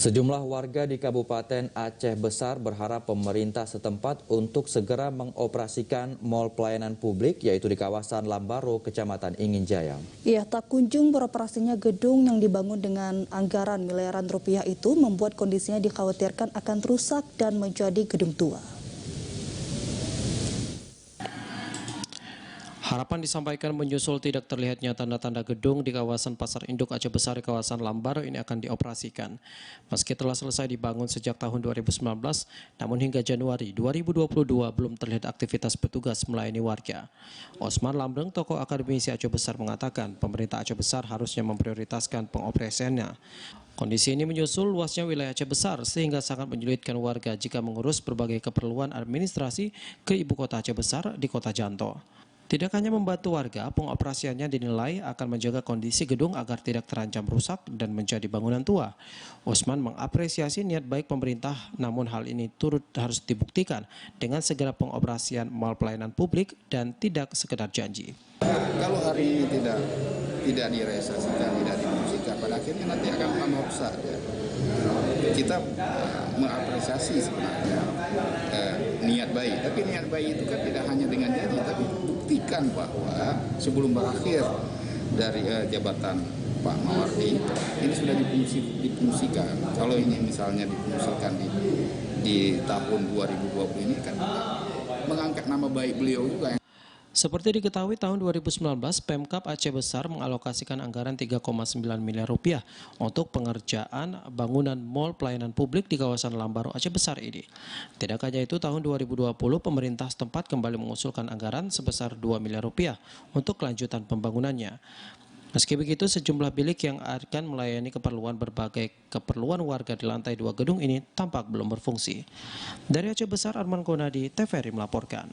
Sejumlah warga di Kabupaten Aceh Besar berharap pemerintah setempat untuk segera mengoperasikan mal pelayanan publik yaitu di kawasan Lambaro, Kecamatan Inginjaya. Ya, tak kunjung beroperasinya gedung yang dibangun dengan anggaran miliaran rupiah itu membuat kondisinya dikhawatirkan akan rusak dan menjadi gedung tua. Harapan disampaikan menyusul tidak terlihatnya tanda-tanda gedung di kawasan Pasar Induk Aceh Besar di kawasan Lambaro ini akan dioperasikan. Meski telah selesai dibangun sejak tahun 2019, namun hingga Januari 2022 belum terlihat aktivitas petugas melayani warga. Osman Lambreng, tokoh akademisi Aceh Besar mengatakan pemerintah Aceh Besar harusnya memprioritaskan pengoperasiannya. Kondisi ini menyusul luasnya wilayah Aceh Besar sehingga sangat menyulitkan warga jika mengurus berbagai keperluan administrasi ke ibu kota Aceh Besar di Kota Janto. Tidak hanya membantu warga, pengoperasiannya dinilai akan menjaga kondisi gedung agar tidak terancam rusak dan menjadi bangunan tua. Osman mengapresiasi niat baik pemerintah, namun hal ini turut harus dibuktikan dengan segera pengoperasian mal pelayanan publik dan tidak sekedar janji. Kalau hari ini tidak direalisasikan, tidak difungsikan, pada akhirnya nanti akan tambah besar. Ya. Kita mengapresiasi sebenarnya niat baik, tapi niat baik itu kan tidak hanya dengan janji, tapi buktikan bahwa sebelum berakhir dari jabatan Pak Mawardi ini sudah difungsikan. Kalau ini misalnya difungsikan di tahun 2020 ini kan mengangkat nama baik beliau juga. Seperti diketahui tahun 2019, Pemkab Aceh Besar mengalokasikan anggaran 3,9 miliar rupiah untuk pengerjaan bangunan mal pelayanan publik di kawasan Lambaro Aceh Besar ini. Tidak hanya itu, tahun 2020 pemerintah setempat kembali mengusulkan anggaran sebesar 2 miliar rupiah untuk kelanjutan pembangunannya. Meski begitu, sejumlah bilik yang akan melayani berbagai keperluan warga di lantai 2 gedung ini tampak belum berfungsi. Dari Aceh Besar, Arman Konadi, TVRI melaporkan.